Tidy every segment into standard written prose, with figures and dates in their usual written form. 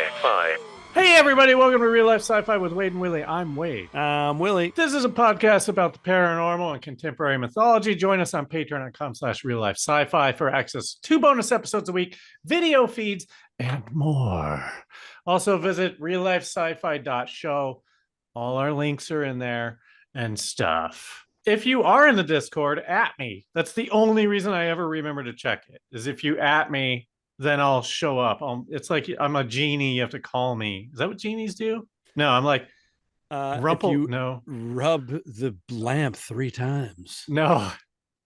Sci-Fi. Hey everybody, welcome to Real Life Sci-Fi with Wade and Willie. I'm Wade. I'm Willie. This is a podcast about the paranormal and contemporary mythology. Join us on patreon.com/reallifesci-fi for access to 2 bonus episodes a week, video feeds, and more. Also visit RealLifeSciFi.show. All our links are in there and stuff. If you are in the Discord, at me. That's the only reason I ever remember to check it, is if you at me, then I'll show up. It's like I'm a genie. You have to call me. Is that what genies do? No, I'm like Rumple. No, rub the lamp 3 times. no,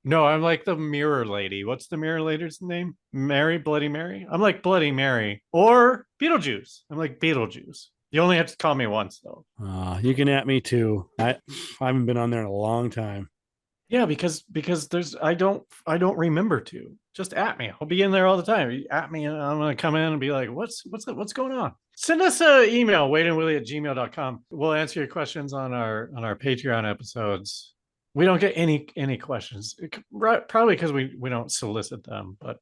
I'm like the mirror lady. What's the mirror lady's name? Mary, Bloody Mary. I'm like Bloody Mary or Beetlejuice. I'm like Beetlejuice. You only have to call me once though. You can at me too. I haven't been on there in a long time. Yeah, because there's I don't remember to. Just at me. I'll be in there all the time. At me, and I'm gonna come in and be like, what's going on? Send us an email, WadeandWilly@gmail.com. We'll answer your questions on our Patreon episodes. We don't get any questions, probably because we don't solicit them. But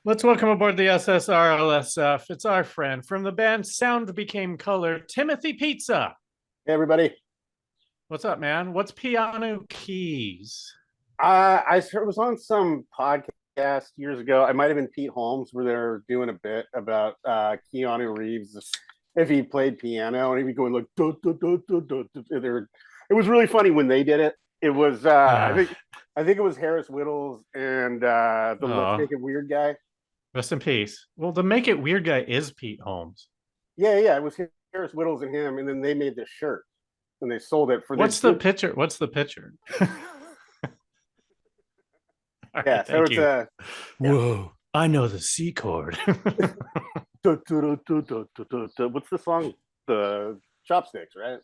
let's welcome aboard the SSRLSF. It's our friend from the band Sound Became Color, Timothy Pizza. Hey everybody. What's up, man? What's piano keys? I was on some podcast years ago. I might have been Pete Holmes, where they're doing a bit about Keanu Reeves if he played piano, and he'd be going like do, do, do, do, do, do. It was really funny when they did it. It was I think it was Harris Whittles and the Let's Make It Weird guy. Rest in peace. Well, the Make It Weird guy is Pete Holmes. Yeah, it was Harris Whittles and him, and then they made this shirt. And they sold it for. What's the picture? What's the picture? Yeah, so it's a. Whoa! I know the C chord. What's the song? The Chopsticks, right?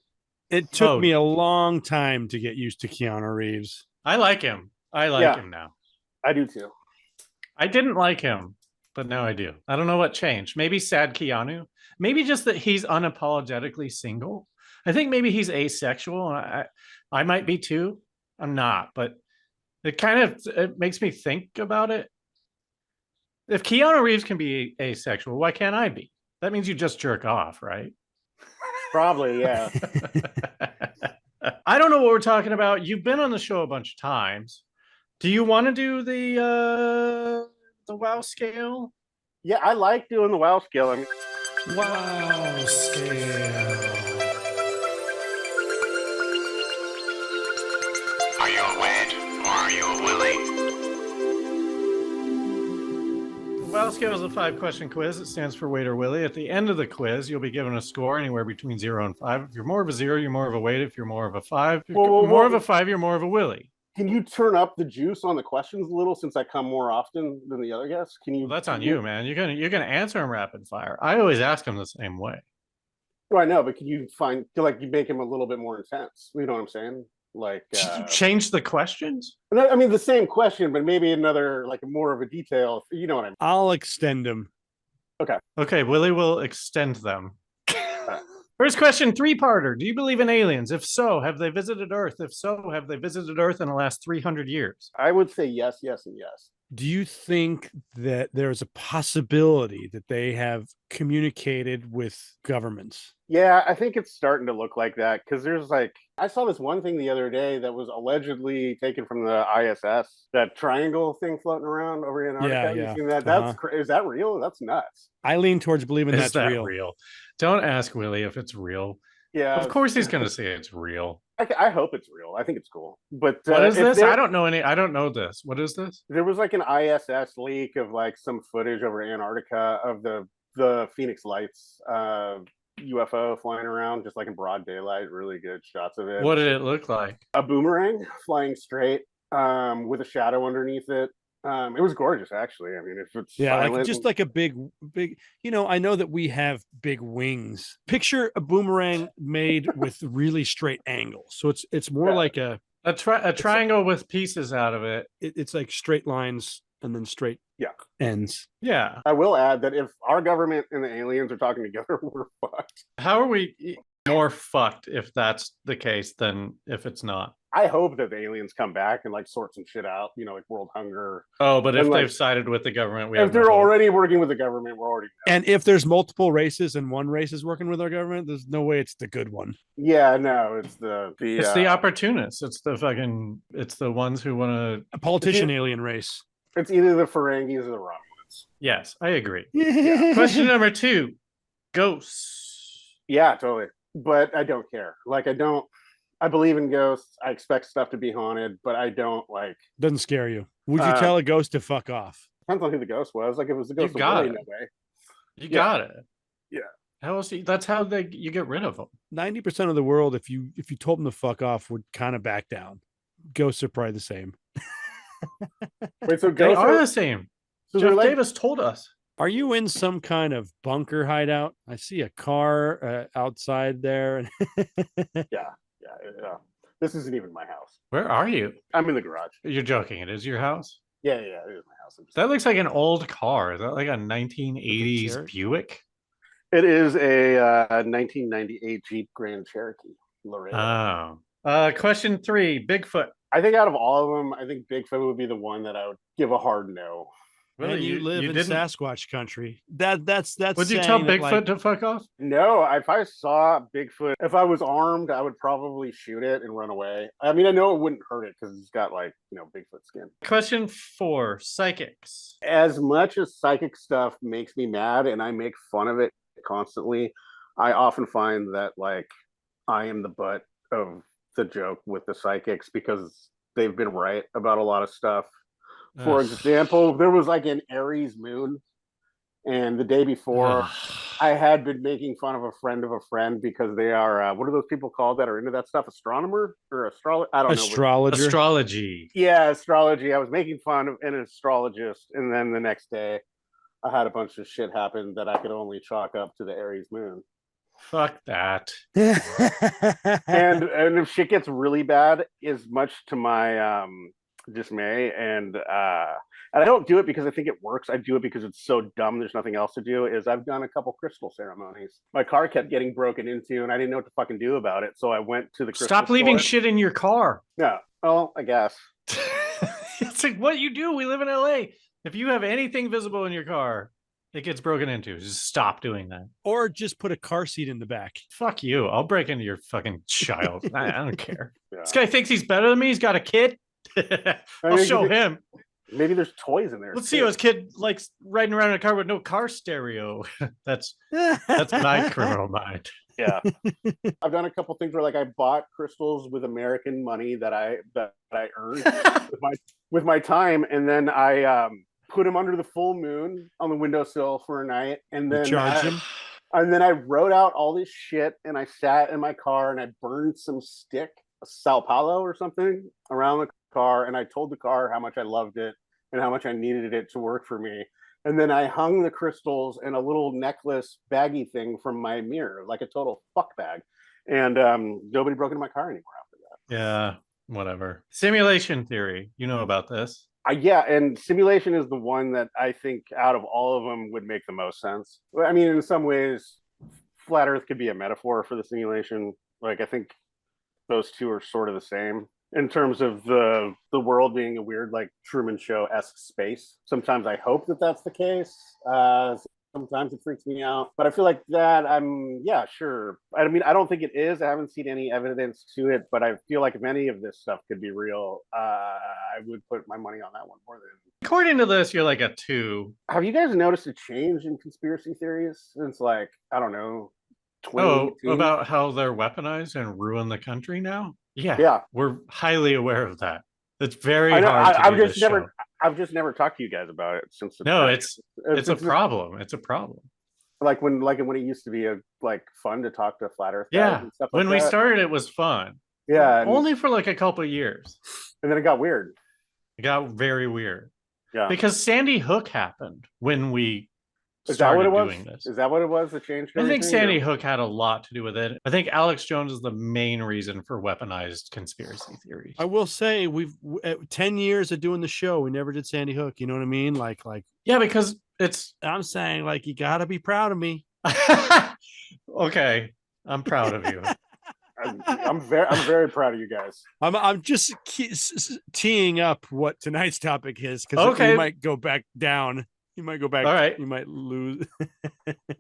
It took me a long time to get used to Keanu Reeves. I like him. I like him now. I do too. I didn't like him, but now I do. I don't know what changed. Maybe sad Keanu. Maybe just that he's unapologetically single. I think maybe he's asexual. I might be too. I'm not, but it makes me think about it. If Keanu Reeves can be asexual, why can't I be? That means you just jerk off, right? Probably, yeah. I don't know what we're talking about. You've been on the show a bunch of times. Do you want to do the WoW scale? Yeah, I like doing the WoW scale. I mean, WoW scale. Are you a Wade or are you a Willie? The WoW scale is a 5-question quiz. It stands for Wade or Willie. At the end of the quiz, you'll be given a score anywhere between 0 and 5. If you're more of a 0, you're more of a Wade. If you're more of a 5, more of a 5, you're more of a Willie. Can you turn up the juice on the questions a little, since I come more often than the other guests? Can you? Well, that's on you, man. You're gonna answer them rapid fire. I always ask them the same way. Well, I know, but can you you make him a little bit more intense? You know what I'm saying? Like change the questions? I mean, the same question, but maybe another, like more of a detail. You know what I mean? I'll extend them. Okay, Willie will extend them. First question, 3-parter. Do you believe in aliens? If so, have they visited Earth? If so, have they visited Earth in the last 300 years? I would say yes, yes, and yes. Do you think that there's a possibility that they have communicated with governments? Yeah, I think it's starting to look like that, because there's I saw this one thing the other day that was allegedly taken from the ISS, that triangle thing floating around over Antarctica. Yeah. You seen that? Is that real? That's nuts. I lean towards believing Is that's that real? Don't ask Willie if it's real. Yeah, of course he's going to say it's real. I hope it's real. I think it's cool. But what is this? I don't know this. What is this? There was an ISS leak of some footage over Antarctica of the Phoenix Lights UFO flying around just in broad daylight. Really good shots of it. What did it look like? A boomerang flying straight with a shadow underneath it. It was gorgeous, actually. I mean, if it's just like a big. I know that we have big wings. Picture a boomerang made with really straight angles. So it's more like a triangle with pieces out of it. It's like straight lines and then straight ends. Yeah. I will add that if our government and the aliens are talking together, we're fucked. How are we? more fucked if that's the case than if it's not. I hope that the aliens come back and like sort some shit out, like world hunger. Oh, but if And, like, they've sided with the government, we if have no they're hope. already working with the government, we're already. And if there's multiple races and one race is working with our government, there's no way it's the good one. Yeah, no, it's the It's the opportunists. It's the ones who want to. A politician alien race. It's either the Ferengis or the Romulans. Yes, I agree. Yeah. Question number 2: ghosts. Yeah, totally. But I don't care. Like, I believe in ghosts. I expect stuff to be haunted, but I don't like. Doesn't scare you. Would you tell a ghost to fuck off? Depends on who the ghost was. Like, if it was the ghost You of got Willy, it. no way. You got it. Yeah. How else? That's how you get rid of them. 90% of the world, if you told them to fuck off, would kind of back down. Ghosts are probably the same. Wait, so They ghosts are the same. so they're Jeff like, Davis told us. Are you in some kind of bunker hideout? I see a car outside there. yeah. This isn't even my house. Where are you? I'm in the garage. You're joking. It is your house? Yeah, it is my house. That looks like an old car. Is that like a 1980s Cherokee? Buick? It is a 1998 Jeep Grand Cherokee Laredo. Oh. Question 3: Bigfoot. I think out of all of them, I think Bigfoot would be the one that I would give a hard no. And you live in didn't- Sasquatch country. That's. Would you tell Bigfoot to fuck off? No, if I saw Bigfoot, if I was armed, I would probably shoot it and run away. I mean, I know it wouldn't hurt it because it's got like, Bigfoot skin. Question 4: psychics. As much as psychic stuff makes me mad and I make fun of it constantly, I often find that like I am the butt of the joke with the psychics because they've been right about a lot of stuff. For example, there was like an Aries moon, and the day before, I had been making fun of a friend because they are what are those people called that are into that stuff? Astronomer or astrologer? I don't know. Astrologer. Astrology. Yeah, astrology. I was making fun of an astrologist, and then the next day, I had a bunch of shit happen that I could only chalk up to the Aries moon. Fuck that. And if shit gets really bad, is much to my dismay, and I don't do it because I think it works. I do it because it's so dumb. There's nothing else to do. I've done a couple crystal ceremonies. My car kept getting broken into, and I didn't know what to fucking do about it. So I went to the crystal Stop leaving store. shit in your car. Yeah. Well, I guess. It's like what you do. We live in LA. If you have anything visible in your car, it gets broken into. Just stop doing that. Or just put a car seat in the back. Fuck you. I'll break into your fucking child. I don't care. Yeah. This guy thinks he's better than me. He's got a kid. I'll show him. Maybe there's toys in there. Let's see how his kid likes riding around in a car with no car stereo. That's my criminal mind. Yeah. I've done a couple things where like I bought crystals with American money that I earned with my time, and then I put them under the full moon on the windowsill for a night, and then Charge him. And then I wrote out all this shit, and I sat in my car and I burned some stick, a Sao Paulo or something, around the car, and I told the car how much I loved it and how much I needed it to work for me. And then I hung the crystals in a little necklace baggy thing from my mirror, like a total fuck bag. And nobody broke into my car anymore after that. Yeah, whatever. Simulation theory. You know about this. Yeah, and simulation is the one that I think out of all of them would make the most sense. I mean, in some ways, flat Earth could be a metaphor for the simulation. Like, I think those two are sort of the same in terms of the world being a weird, like, Truman Show-esque space. Sometimes I hope that that's the case. Sometimes it freaks me out, but I feel like that yeah, sure. I mean, I don't think it is. I haven't seen any evidence to it, but I feel like if any of this stuff could be real, I would put my money on that one more than. According to this, you're like a 2. Have you guys noticed a change in conspiracy theories since, like, I don't know, 2018? About how they're weaponized and ruin the country now? Yeah. We're highly aware of that. It's very I know, hard to do this show. I've just never talked to you guys about it since. No, it's a problem. It's a problem. Like when it used to be fun to talk to flat Earth guys. Yeah, and stuff when like we that. started, it was fun. Yeah, only for like a couple of years. And then it got weird. It got very weird. Yeah, because Sandy Hook happened when we Is that what it was? doing this. Is that what it was? The change? I think Sandy Hook had a lot to do with it. I think Alex Jones is the main reason for weaponized conspiracy theories. I will say we've 10 years of doing the show. We never did Sandy Hook. You know what I mean? Like yeah, because it's. I'm saying, like, you got to be proud of me. Okay. I'm proud of you. I'm very proud of you guys. I'm just teeing up what tonight's topic is because Okay. you might go back down. You might go back. All right. You might lose.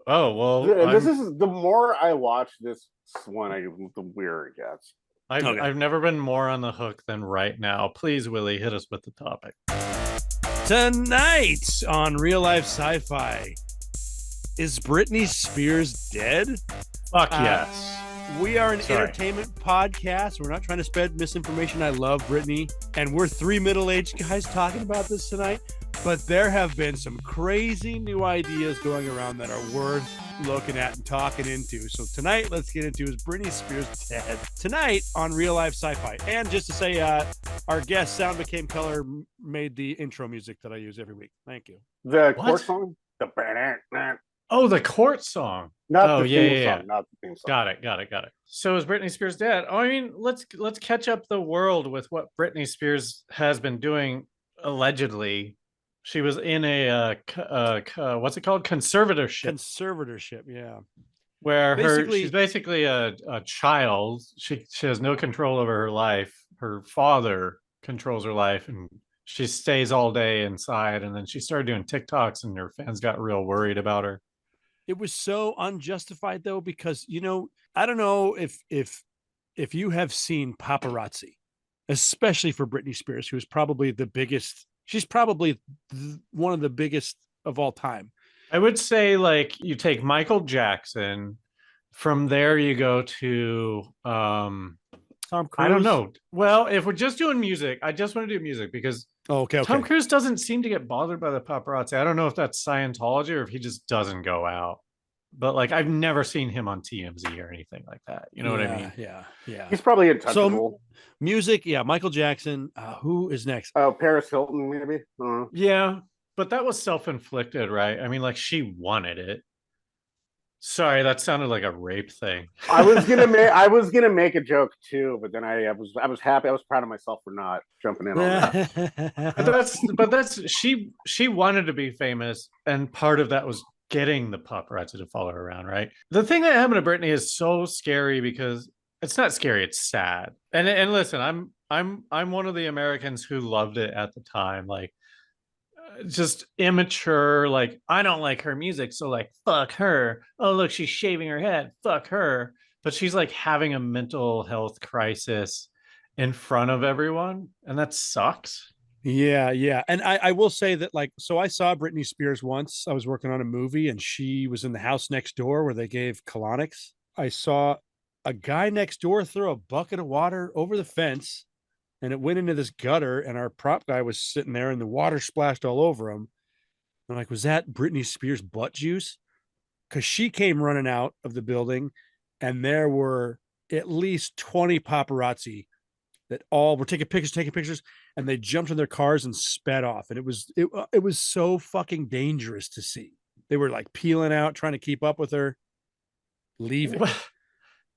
Oh, well, This is the more I watch this one, the weirder it gets. Okay. I've never been more on the hook than right now. Please, Willie, hit us with the topic. Tonight on Real Life Sci-Fi, is Britney Spears dead? Fuck yes. We are an Sorry. entertainment podcast. We're not trying to spread misinformation. I love Britney, and we're three middle-aged guys talking about this tonight. But there have been some crazy new ideas going around that are worth looking at and talking into. So tonight, let's get into, is Britney Spears dead? Tonight on Real Life Sci-Fi. And just to say, our guest Sound Became Color made the intro music that I use every week. Thank you. The What? court song, the Oh, the court song. not Oh, the yeah, theme yeah, yeah. song, not the theme song. Got it. So is Britney Spears dead? Oh, I mean, let's catch up the world with what Britney Spears has been doing allegedly. She was in a what's it called? Conservatorship, Conservatorship, yeah. where Basically- she's basically a child. She has no control over her life. Her father controls her life, and she stays all day inside. And then she started doing TikToks, and her fans got real worried about her. It was so unjustified though, because I don't know if you have seen paparazzi, especially for Britney Spears, who's probably the biggest. She's probably one of the biggest of all time. I would say, like, you take Michael Jackson, from there you go to Tom Cruise. I don't know. Well, if we're just doing music, I just want to do music because Oh, okay. Tom Cruise doesn't seem to get bothered by the paparazzi. I don't know if that's Scientology or if he just doesn't go out. But like, I've never seen him on TMZ or anything like that. You know what I mean? Yeah. He's probably untouchable. Music, yeah. Michael Jackson. Who is next? Oh, Paris Hilton, maybe. I don't know. Yeah, but that was self-inflicted, right? I mean, like, she wanted it. Sorry, that sounded like a rape thing. I was gonna make a joke too, but then I was happy. I was proud of myself for not jumping in on that. But that's she wanted to be famous, and part of that was getting the paparazzi to follow her around, right? The thing that happened to Britney is so scary because it's not scary, it's sad. And listen, I'm one of the Americans who loved it at the time, like, just immature, like, I don't like her music, so like, fuck her. Oh, look, she's shaving her head, fuck her. But she's like having a mental health crisis in front of everyone, and that sucks. Yeah. And I will say that, like, so I saw Britney Spears once. I was working on a movie and she was in the house next door where they gave colonics. I saw a guy next door throw a bucket of water over the fence and it went into this gutter, and our prop guy was sitting there and the water splashed all over him. I'm like, was that Britney Spears butt juice? Because she came running out of the building and there were at least 20 paparazzi that all were taking pictures, and they jumped in their cars and sped off. And it was so fucking dangerous to see. They were like peeling out, trying to keep up with her, leaving.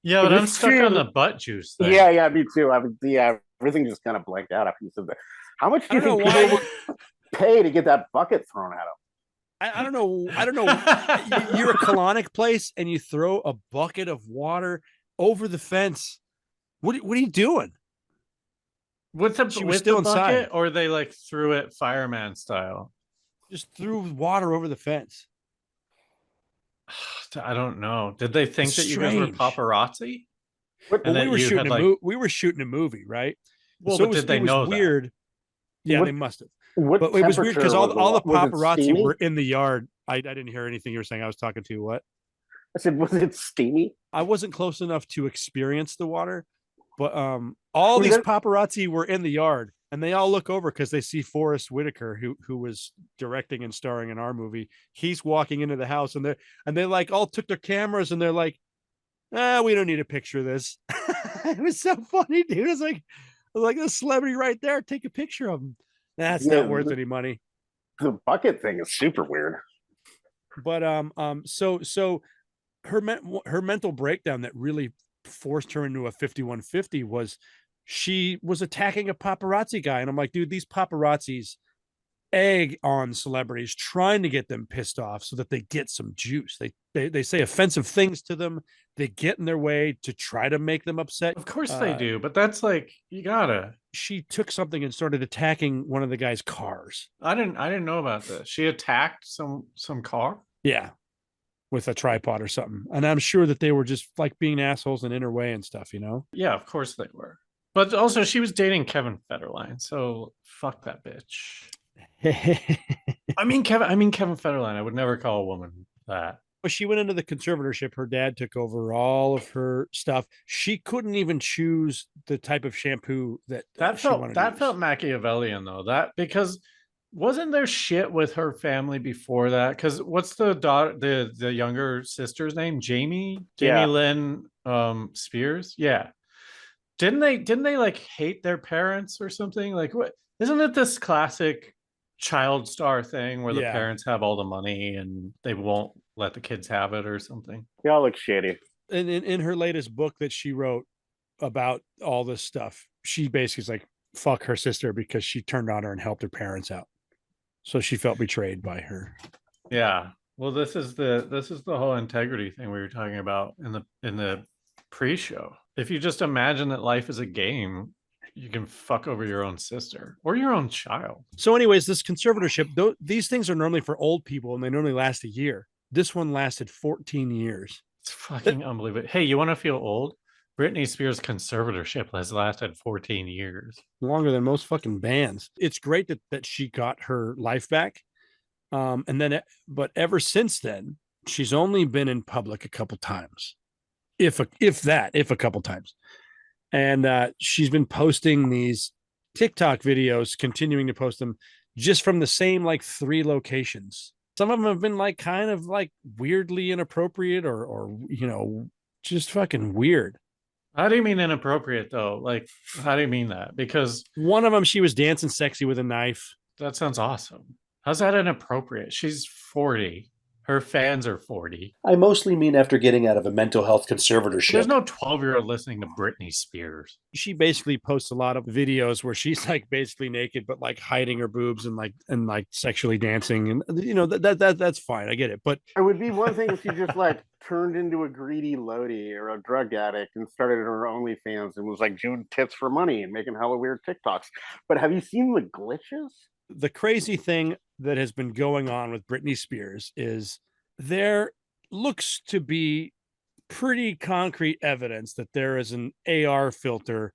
Yeah, but I'm stuck on the butt juice thing. Yeah, me too. Everything just kind of blanked out after you said that. How much do you think people would pay to get that bucket thrown at them? I don't know. You're a colonic place and you throw a bucket of water over the fence. What are you doing? She was still inside, or they like threw it fireman style? Just threw water over the fence. I don't know. Did they think that you guys were Strange. paparazzi? We were shooting a movie, right? Well, so but did they know weird. that? Yeah, What- they must have. What But it was weird because all the was it paparazzi steamy? were in the yard. I didn't hear anything you were saying. I was talking to what? I said, was it steamy? I wasn't close enough to experience the water, but all these paparazzi were in the yard, and they all look over because they see Forrest Whitaker, who was directing and starring in our movie. He's walking into the house, and they like all took their cameras, and they're like, we don't need a picture of this. It was so funny, dude. It's like a celebrity right there. Take a picture of him. That's not worth any money. The bucket thing is super weird. But so her mental breakdown that really forced her into a 5150 was she was attacking a paparazzi guy, and I'm like, dude, these paparazzis egg on celebrities, trying to get them pissed off so that they get some juice. They say offensive things to them. They get in their way to try to make them upset. Of course they do, but that's like, you gotta. She took something and started attacking one of the guy's cars. I didn't know about this. She attacked some car. Yeah, with a tripod or something. And I'm sure that they were just like being assholes and in her way and stuff, you know? Yeah, of course they were. But also, she was dating Kevin Federline, so fuck that bitch. I mean Kevin Federline. I would never call a woman that. When she went into the conservatorship, her dad took over all of her stuff. She couldn't even choose the type of shampoo that felt Machiavellian though. That because wasn't there shit with her family before that? Because what's the daughter, the younger sister's name? Jamie Lynn Spears. Yeah. Didn't they like hate their parents or something? Like what? Isn't it this classic child star thing where the parents have all the money and they won't let the kids have it or something? They all look shady. And in her latest book that she wrote about all this stuff, she basically is like, fuck her sister because she turned on her and helped her parents out. So she felt betrayed by her. Yeah. Well, this is the whole integrity thing we were talking about in the pre-show. If you just imagine that life is a game, you can fuck over your own sister or your own child. So anyways, this conservatorship, these things are normally for old people and they normally last a year. This one lasted 14 years. It's fucking unbelievable. Hey, you want to feel old? Britney Spears' conservatorship has lasted 14 years. Longer than most fucking bands. It's great that she got her life back. But ever since then, she's only been in public a couple times. If a couple times. And she's been posting these TikTok videos, continuing to post them just from the same like 3 locations. Some of them have been like kind of like weirdly inappropriate or you know, just fucking weird. How do you mean inappropriate though? Like, how do you mean that? Because one of them, she was dancing sexy with a knife. That sounds awesome. How's that inappropriate? She's 40. Her fans are 40. I mostly mean after getting out of a mental health conservatorship. There's no 12-year-old listening to Britney Spears. She basically posts a lot of videos where she's like basically naked, but like hiding her boobs and like sexually dancing. And you know, that's fine. I get it. But it would be one thing if she just like turned into a greedy Lodi or a drug addict and started her OnlyFans and was like doing tits for money and making hella weird TikToks. But have you seen the glitches? The crazy thing that has been going on with Britney Spears is there looks to be pretty concrete evidence that there is an AR filter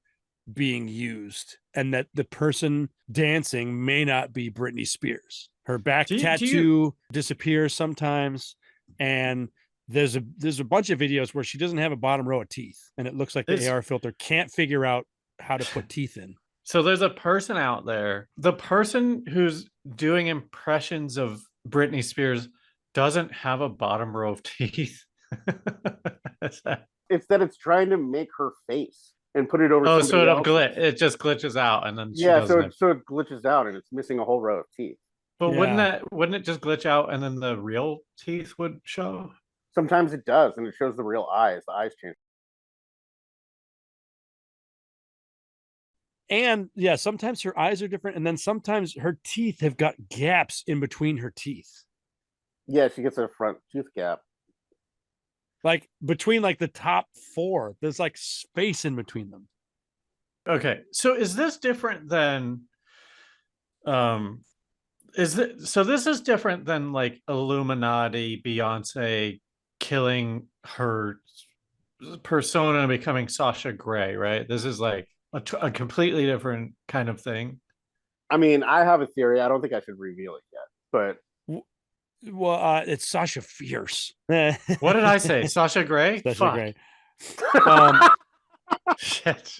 being used and that the person dancing may not be Britney Spears. Her back tattoo disappears sometimes, and there's a bunch of videos where she doesn't have a bottom row of teeth, and it looks like the AR filter can't figure out how to put teeth in. So there's a person out there. The person who's doing impressions of Britney Spears doesn't have a bottom row of teeth. It's that it's trying to make her face and put it over. Oh, so it just glitches out, and then so it glitches out, and it's missing a whole row of teeth. But wouldn't it just glitch out, and then the real teeth would show? Sometimes it does, and it shows the real eyes. The eyes change. And yeah, sometimes her eyes are different, and then sometimes her teeth have got gaps in between her teeth. Yeah, she gets a front tooth gap. Like between like the top 4, there's like space in between them. Okay, so is this different than this is different than like Illuminati, Beyonce killing her persona and becoming Sasha Grey, right? This is like a completely different kind of thing. I mean, I have a theory. I don't think I should reveal it yet, but it's Sasha Fierce. What did I say? Sasha Grey? Sasha Grey. Shit.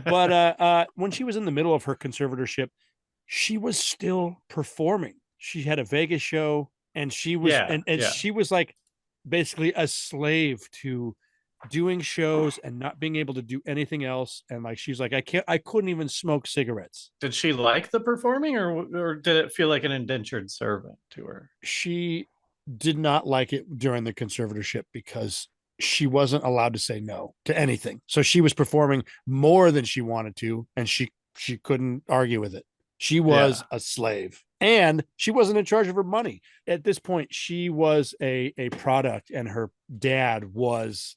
But when she was in the middle of her conservatorship, she was still performing. She had a Vegas show, and she was she was like basically a slave to doing shows and not being able to do anything else. And like she's like, I couldn't even smoke cigarettes. Did she like the performing, or did it feel like an indentured servant to her? She did not like it during the conservatorship because she wasn't allowed to say no to anything. So she was performing more than she wanted to, and she couldn't argue with it. She was a slave. And she wasn't in charge of her money. At this point, she was a product, and her dad was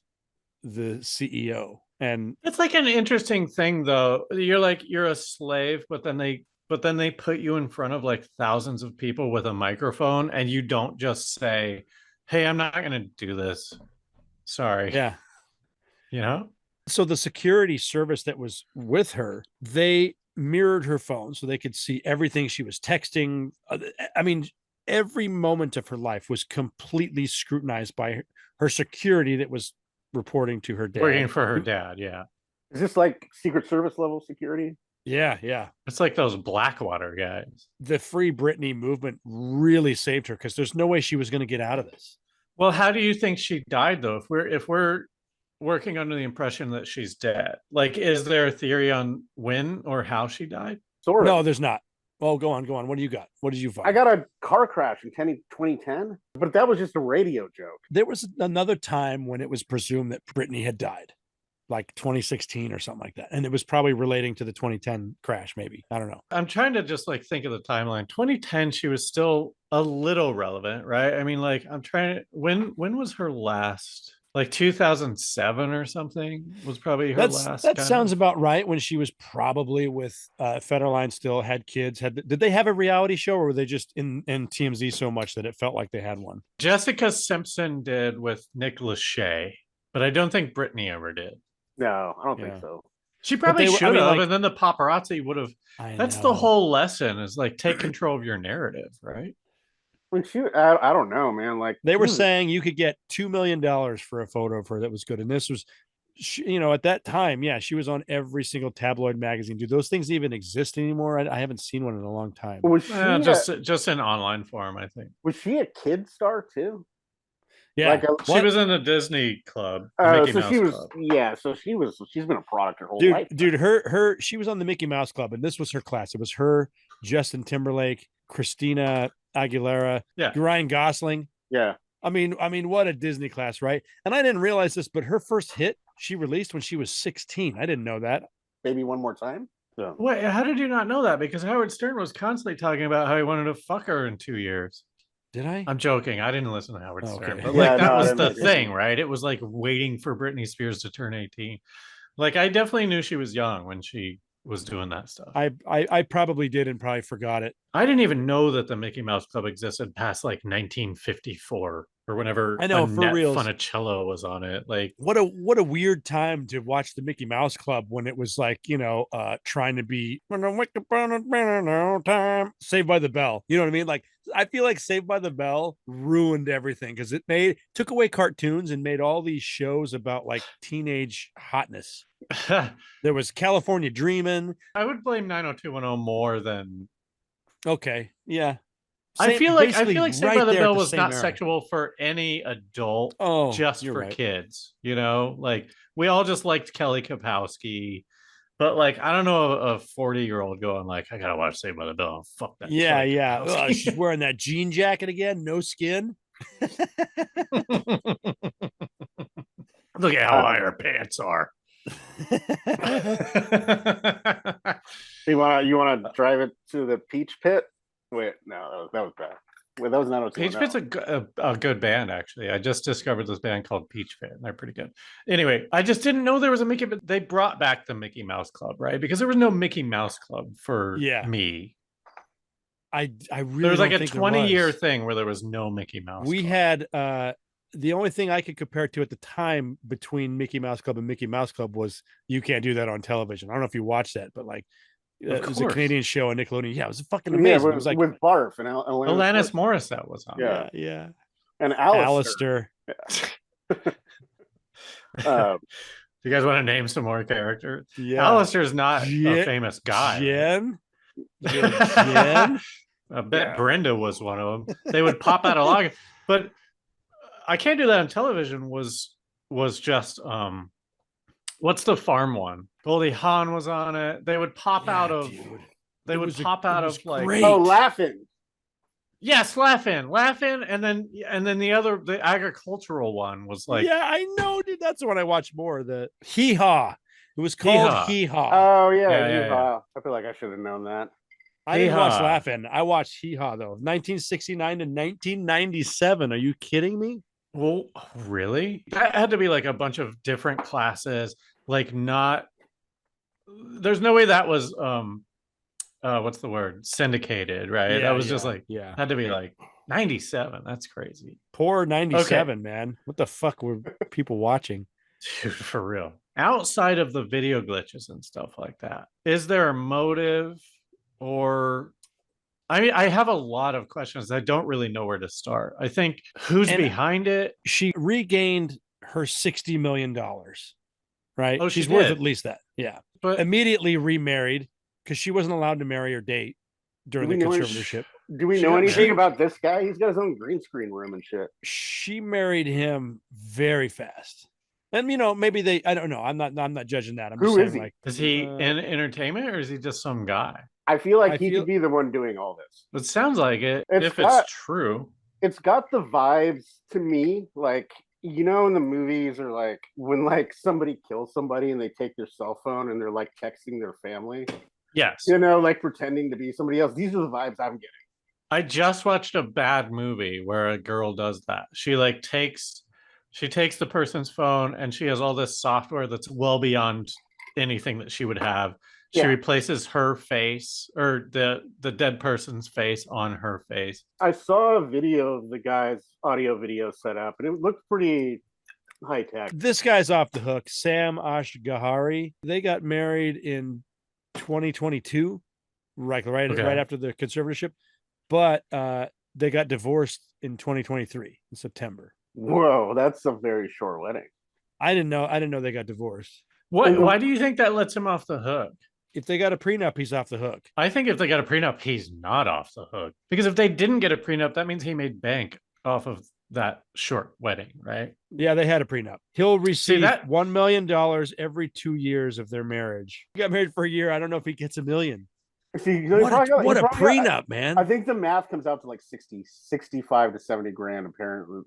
the CEO. And It's like an interesting thing, though. You're a slave, but then they put you in front of like thousands of people with a microphone, and you don't just say, "Hey, I'm not going to do this. Sorry." yeah. So the security service that was with her, they mirrored her phone so they could see everything she was texting. I mean, every moment of her life was completely scrutinized by her security that was reporting to her dad. Working for her dad, yeah. Is this like Secret Service level security? Yeah. It's like those Blackwater guys. The Free Britney movement really saved her because there's no way she was going to get out of this. Well, how do you think she died, though? If we're working under the impression that she's dead, like, is there a theory on when or how she died? Sort of. No, there's not. Oh, go on. What do you got? What did you find? I got a car crash in 2010, but that was just a radio joke. There was another time when it was presumed that Britney had died, like 2016 or something like that. And it was probably relating to the 2010 crash, maybe. I don't know. I'm trying to just like think of the timeline. 2010, she was still a little relevant, right? I mean, like, I'm trying to, when was her last? Like 2007 or something was probably her last. That sounds about right. When she was probably with Federline, still had kids. Did they have a reality show, or were they just in TMZ so much that it felt like they had one? Jessica Simpson did with Nick Lachey, but I don't think Britney ever did. No, I don't think so. She probably should have, like, and then the paparazzi would have. That's the whole lesson: is like take control of your narrative, right? When I don't know, man. Like, they were saying you could get $2 million for a photo of her that was good, and this was, at that time, yeah, she was on every single tabloid magazine. Do those things even exist anymore? I haven't seen one in a long time. Was she just in online form, I think. Was she a kid star too? Yeah, she was in the Disney Club. So she was. Club. Yeah, so she's been a product her whole life. Dude, she was on the Mickey Mouse Club, and this was her class. It was her, Justin Timberlake, Christina Aguilera, Ryan Gosling. Yeah. I mean, what a Disney class, right? And I didn't realize this, but her first hit she released when she was 16. I didn't know that. Maybe One More Time. So. Wait, how did you not know that? Because Howard Stern was constantly talking about how he wanted to fuck her in 2 years. Did I? I'm joking. I didn't listen to Howard Stern, but that was the thing, right? It was like waiting for Britney Spears to turn 18. Like, I definitely knew she was young when she was doing that stuff. I probably did and probably forgot it. I didn't even know that the Mickey Mouse Club existed past like 1954 or whenever Annette Funicello was on it. Like, what a weird time to watch the Mickey Mouse Club when it was like, trying to be Saved by the Bell. You know what I mean? Like, I feel like Saved by the Bell ruined everything because it took away cartoons and made all these shows about like teenage hotness. There was California Dreamin'. I would blame 90210 more than. Okay, yeah. I feel like Saved by the Bell was not sexual for any adult, just for kids. Like, we all just liked Kelly Kapowski, but like, I don't know a 40-year-old going like, I gotta watch Saved by the Bell. Fuck that. Yeah. She's wearing that jean jacket again, no skin. Look at how high her pants are. You want to drive it to the Peach Pit? Wait, no, that was bad. Wait, that was not Peach Pit's a good band, actually. I just discovered this band called Peach Pit, and they're pretty good. Anyway, I just didn't know there was a Mickey. They brought back the Mickey Mouse Club, right? Because there was no Mickey Mouse Club for me. I really there was like a 20-year thing where there was no Mickey Mouse. We had the only thing I could compare to at the time between Mickey Mouse Club and Mickey Mouse Club was You Can't Do That on Television. I don't know if you watched that, but like. It was a Canadian show on Nickelodeon. Yeah, it was fucking amazing. It was like with Barf and Alanis Morissette was on. Yeah. And Alistair. Do you guys want to name some more characters? Yeah. Alistair's not a famous guy. Jen? I bet Brenda was one of them. They would pop out a lot. But I Can't Do That on Television was just what's the farm one? Goldie Hawn was on it. They would pop out of. Dude. They would pop out of like. Great. Laughing. Yes, laughing, and then the agricultural one was like. Yeah, I know, dude. That's the one I watched more. The Hee Haw. It was called Hee Haw. Oh yeah. I feel like I should have known that. I didn't watch Hee-haw. Laughing. I watched Hee Haw though. 1969 to 1997. Are you kidding me? Well, really? That had to be like a bunch of different classes. Like not. There's no way that was what's the word? Syndicated, right? That was just like yeah. had to be like 97. That's crazy. Poor 97, man. What the fuck were people watching? Dude, for real. Outside of the video glitches and stuff like that, is there a motive or I mean, I have a lot of questions. I don't really know where to start. I think who's behind it? She regained her $60 million, right? Oh, she's she worth did. at least that. Yeah. But Immediately remarried because she wasn't allowed to marry or date during the conservatorship. Do we know anything about this guy? He's got his own green screen room and shit. She married him very fast. And maybe I don't know. I'm not judging that. I'm just saying, like, is he in entertainment or is he just some guy? I feel like he could be the one doing all this. It sounds like it. If got, it's true. It's got the vibes to me, like, in the movies or like when like somebody kills somebody and they take their cell phone and they're like texting their family. Yes. Like pretending to be somebody else. These are the vibes I'm getting. I just watched a bad movie where a girl does that. She takes the person's phone and she has all this software that's well beyond anything that she would have. She replaces her face or the dead person's face on her face. I saw a video of the guy's audio video set up and it looked pretty high tech. This guy's off the hook. Sam Ashgahari. They got married in 2022, right after the conservatorship, but they got divorced in 2023 in September. Whoa, that's a very short wedding. I didn't know they got divorced. Why do you think that lets him off the hook? If they got a prenup, he's off the hook. I think if they got a prenup, he's not off the hook. Because if they didn't get a prenup, that means he made bank off of that short wedding, right? Yeah, they had a prenup. He'll receive $1 million every 2 years of their marriage. He got married for a year. I don't know if he gets $1 million. What a prenup, man. I think the math comes out to like 65 to 70 grand apparently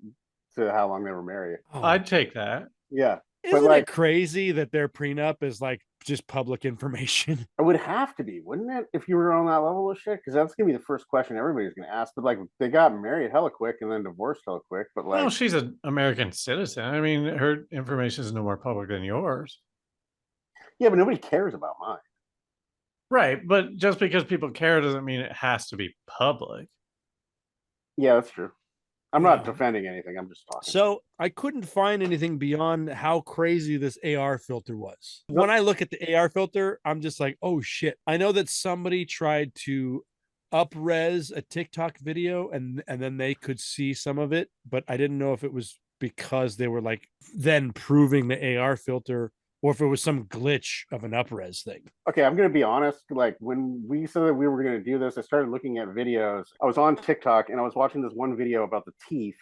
to how long they were married. Oh. I'd take that. Yeah. Isn't it crazy that their prenup is like just public information? It would have to be, wouldn't it? If you were on that level of shit, because that's gonna be the first question everybody's gonna ask. But like, they got married hella quick and then divorced hella quick. But like, well, she's an American citizen. I mean, her information is no more public than yours. Yeah, but nobody cares about mine. Right, but just because people care doesn't mean it has to be public. Yeah, that's true. I'm not defending anything. I'm just talking. So I couldn't find anything beyond how crazy this AR filter was. When I look at the AR filter, I'm just like, oh shit. I know that somebody tried to up-res a TikTok video and then they could see some of it, but I didn't know if it was because they were like then proving the AR filter or if it was some glitch of an up-res thing. Okay, I'm going to be honest. Like, when we said that we were going to do this, I started looking at videos. I was on TikTok, and I was watching this one video about the teeth.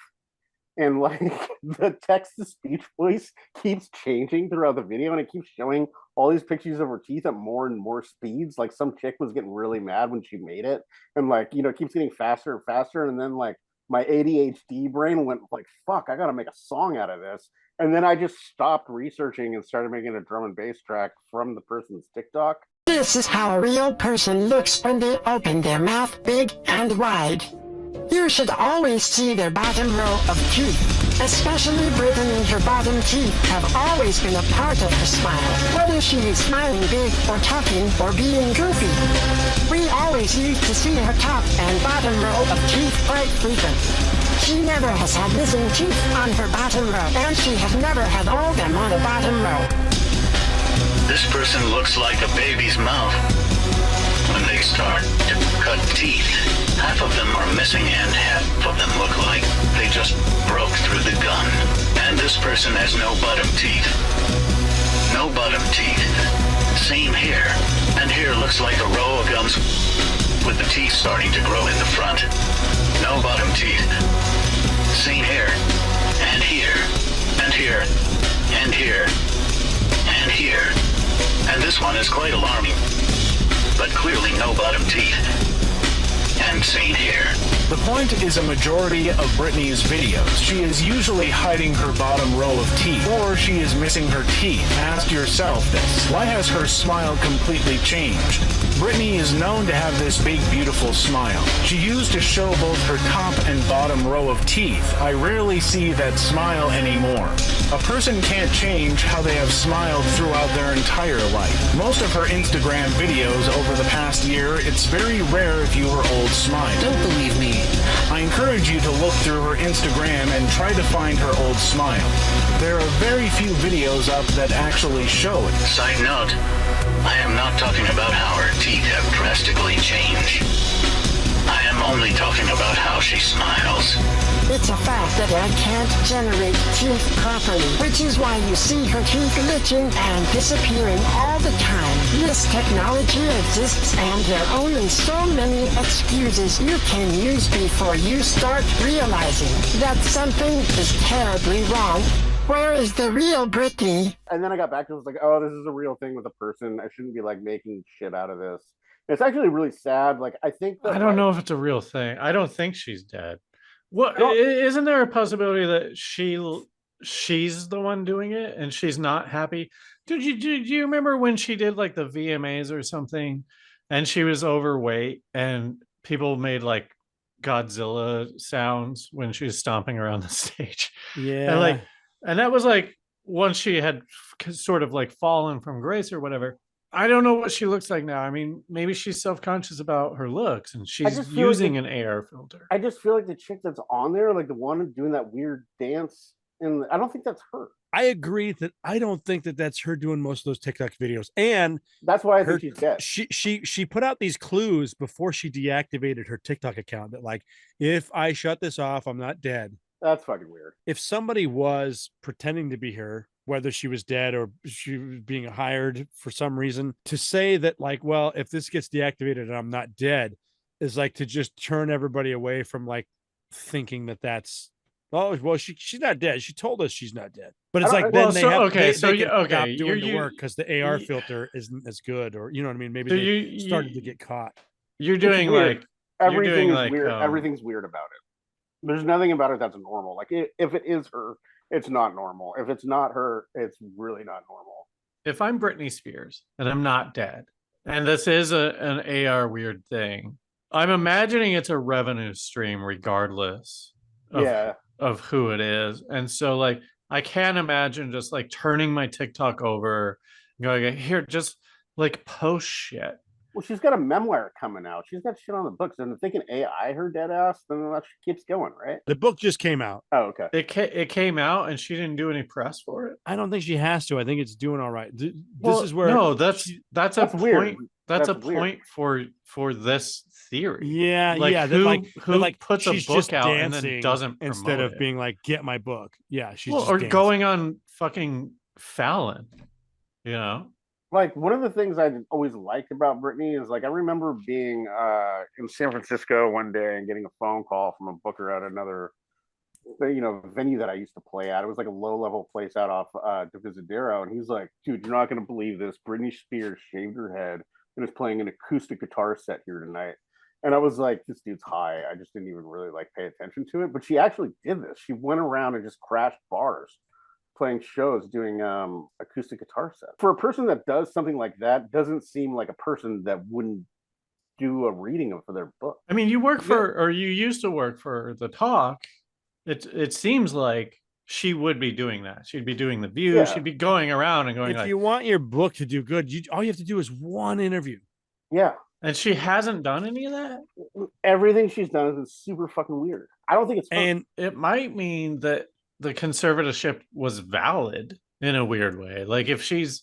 And, like, the text-to-speech voice keeps changing throughout the video, and it keeps showing all these pictures of her teeth at more and more speeds. Like, some chick was getting really mad when she made it. And, like, it keeps getting faster and faster. And then, like, my ADHD brain went, like, fuck, I got to make a song out of this. And then I just stopped researching and started making a drum and bass track from the person's TikTok. This is how a real person looks when they open their mouth big and wide. You should always see their bottom row of teeth. Especially Britney, her bottom teeth have always been a part of her smile, whether she is smiling big or talking or being goofy. We always need to see her top and bottom row of teeth quite frequent. She never has had missing teeth on her bottom row, and she has never had all of them on the bottom row. This person looks like a baby's mouth. When they start to cut teeth, half of them are missing and half of them look like they just broke through the gun. And this person has no bottom teeth. No bottom teeth. Same here. And here looks like a row of gums with the teeth starting to grow in the front. No bottom teeth. Same here. And here. And here. And here. And here. And this one is quite alarming. But clearly no bottom teeth. And and seen here. The point is a majority of Britney's videos. She is usually hiding her bottom row of teeth, or she is missing her teeth. Ask yourself this. Why has her smile completely changed? Britney is known to have this big, beautiful smile. She used to show both her top and bottom row of teeth. I rarely see that smile anymore. A person can't change how they have smiled throughout their entire life. Most of her Instagram videos over the past year, it's very rare if you her old smile. Don't believe me. I encourage you to look through her Instagram and try to find her old smile. There are very few videos up that actually show it. Side note, I am not talking about how her teeth have drastically changed. I am only talking about how she smiles. It's a fact that I can't generate teeth properly, which is why you see her teeth glitching and disappearing all the time. This technology exists, and there are only so many excuses you can use before you start realizing that something is terribly wrong. Where is the real Britney? And then I got back to it, was like, oh, this is a real thing with a person. I shouldn't be like making shit out of this. It's actually really sad. Like, I think that, I don't know if it's a real thing. I don't think she's dead. What isn't there a possibility that she's the one doing it and she's not happy? Do you remember when she did like the VMAs or something and she was overweight and people made like Godzilla sounds when she was stomping around the stage? Yeah. And that was like once she had sort of like fallen from grace or whatever. I don't know what she looks like now. I mean, maybe she's self-conscious about her looks and she's using an AR filter. I just feel like the chick that's on there, like the one doing that weird dance, and I don't think that's her. I agree that I don't think that that's her doing most of those TikTok videos. And that's why I think she's dead. She put out these clues before she deactivated her TikTok account that like, if I shut this off, I'm not dead. That's fucking weird. If somebody was pretending to be her, whether she was dead or she was being hired for some reason, to say that like, well, if this gets deactivated and I'm not dead, is like to just turn everybody away from like thinking that that's, oh, well, she's not dead. She told us she's not dead. But it's like, then they stop doing the work because the AR filter isn't as good, or you know what I mean? Maybe they started to get caught. You're doing like everything is weird. Everything's weird about it. There's nothing about it that's normal. Like if it is her, it's not normal. If it's not her, it's really not normal. If I'm Britney Spears and I'm not dead, and this is an AR weird thing, I'm imagining it's a revenue stream regardless of who it is. And so like, I can't imagine just like turning my TikTok over, going, here, just like post shit. Well, she's got a memoir coming out. She's got shit on the books. And if they can AI her dead ass, then that keeps going, right? The book just came out. Oh, okay. It came out and she didn't do any press for it. I don't think she has to. I think it's doing all right. This is where that's a weird. Point. That's a point for this theory. Yeah, like, yeah. Who puts a book out and then doesn't instead of it? Being like, get my book. Yeah, she's or going on fucking Fallon, you know. Like one of the things I always liked about Britney is like I remember being in San Francisco one day and getting a phone call from a booker at another venue that I used to play at. It was like a low-level place out off Divisadero, and he's like, dude, you're not gonna believe this. Britney Spears shaved her head and is playing an acoustic guitar set here tonight. And I was like, this dude's high. I just didn't even really like pay attention to it. But she actually did this. She went around and just crashed bars, playing shows, doing acoustic guitar sets. For a person that does something like that, doesn't seem like a person that wouldn't do a reading for their book. I mean, you used to work for The Talk. It seems like she would be doing that. She'd be doing The View. Yeah. She'd be going around and going. If you want your book to do good, all you have to do is one interview. Yeah. And she hasn't done any of that? Everything she's done is super fucking weird. I don't think it's fun. And it might mean that the conservatorship was valid in a weird way. Like if she's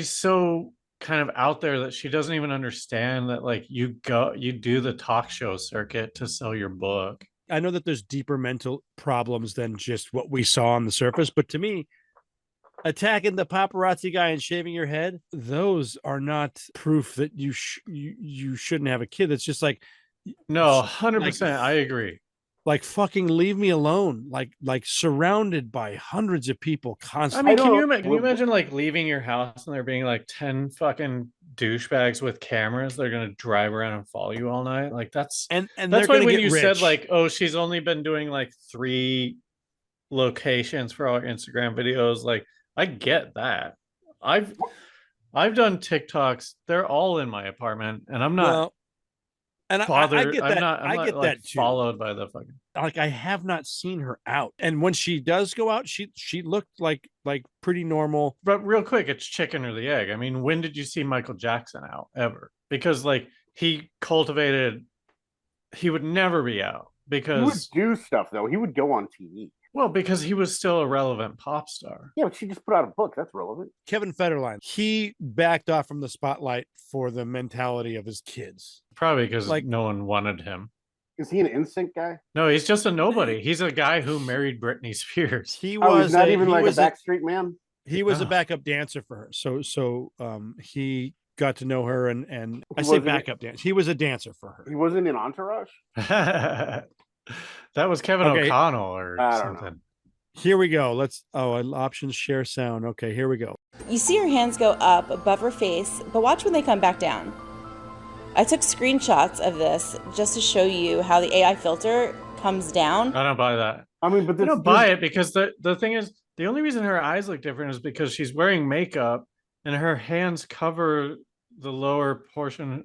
so kind of out there that she doesn't even understand that like you do the talk show circuit to sell your book. I know that there's deeper mental problems than just what we saw on the surface, but to me, attacking the paparazzi guy and shaving your head, those are not proof that you shouldn't have a kid. It's just like, no, 100%. I agree. Like fucking leave me alone. Like surrounded by hundreds of people I constantly. mean, can you, don't- can you imagine like leaving your house and there being like 10 fucking douchebags with cameras that are going to drive around and follow you all night? Like that's and that's they're why gonna when get you said rich. like, oh, she's only been doing like 3 locations for all her Instagram videos, like I get that. I've done TikToks. They're all in my apartment, and I'm not Well, and I bothered. get I'm that. not. I'm I not get like that too. followed by the fucking. Like I have not seen her out, and when she does go out, she looked like pretty normal. But real quick, it's chicken or the egg. I mean, when did you see Michael Jackson out ever? Because like he cultivated, he would never be out He would because do stuff though. He would go on TV. well, because he was still a relevant pop star. Yeah, but she just put out a book. That's relevant. Kevin Federline, he backed off from the spotlight for the mentality of his kids. Probably because Like- no one wanted him. Is he an instinct guy? No, he's just a nobody. He's a guy who married Britney Spears. He Oh, was he's not even he like a was Backstreet Man. he was a Oh. backup dancer for her. So he got to know her and I He say wasn't- backup dance. He was a dancer for her. He wasn't in Entourage. That was Kevin Okay. O'Connell or I don't know. something. Here we go. Let's options share sound. Okay, here we go. You see her hands go up above her face, but watch when they come back down. I took screenshots of this just to show you how the AI filter comes down. I don't buy that. I mean, but I don't buy it because the thing is, the only reason her eyes look different is because she's wearing makeup and her hands cover the lower portion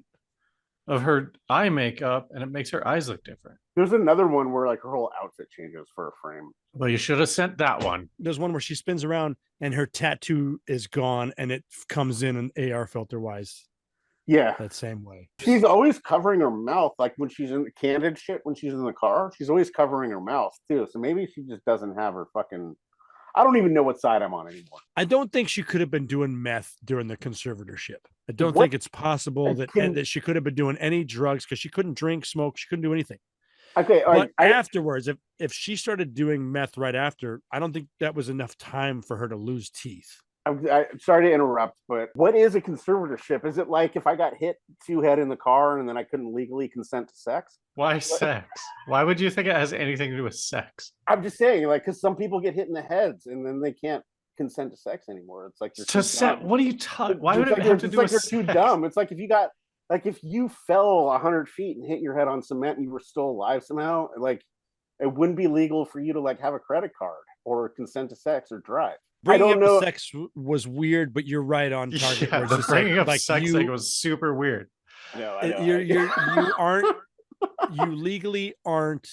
of her eye makeup and it makes her eyes look different. There's another one where like her whole outfit changes for a frame. Well, you should have sent that one. There's one where she spins around and her tattoo is gone and it comes in an AR filter wise Yeah, that same way. she's always covering her mouth, like when she's in the candid shit. When she's in the car, she's always covering her mouth too. So maybe she just doesn't have her fucking. I don't even know what side I'm on anymore. I don't think she could have been doing meth during the conservatorship. I don't What? think it's possible I that couldn't- that she could have been doing any drugs because she couldn't drink, smoke, she couldn't do anything. Okay, But I afterwards, if she started doing meth right after, I don't think that was enough time for her to lose teeth. I'm sorry to interrupt, but what is a conservatorship? Is it like if I got hit 2 head in the car and then I couldn't legally consent to sex? Why sex? Why would you think it has anything to do with sex? I'm just saying, like, because some people get hit in the heads and then they can't consent to sex anymore. It's like they're To too sex? dumb. What are you talking? Why would It's it like have they're- to do it's with like they're too sex? dumb. It's like if you got, like, if you fell 100 feet and hit your head on cement and you were still alive somehow, like, it wouldn't be legal for you to like have a credit card or consent to sex or drive. Bringing I don't up know. sex was weird, but you're right on target. Yeah, where it's the just bringing up like sex you, thing was super weird. No, I know. you aren't you legally aren't